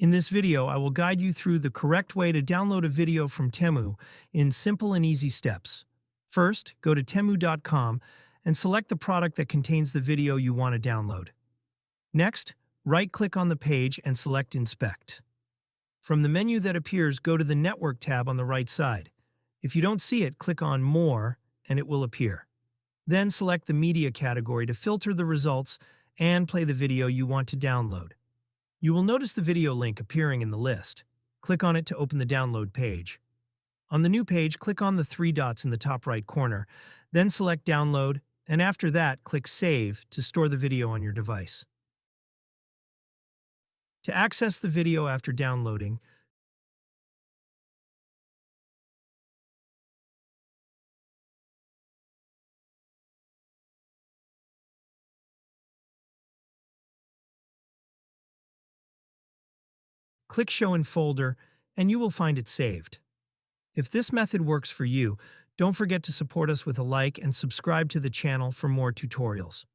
In this video, I will guide you through the correct way to download a video from Temu in simple and easy steps. First, go to temu.com and select the product that contains the video you want to download. Next, right-click on the page and select Inspect. From the menu that appears, go to the Network tab on the right side. If you don't see it, click on More and it will appear. Then select the Media category to filter the results and play the video you want to download. You will notice the video link appearing in the list. Click on it to open the download page. On the new page, click on the three dots in the top right corner, then select Download, and after that, click Save to store the video on your device. To access the video after downloading, click Show in Folder, and you will find it saved. If this method works for you, don't forget to support us with a like and subscribe to the channel for more tutorials.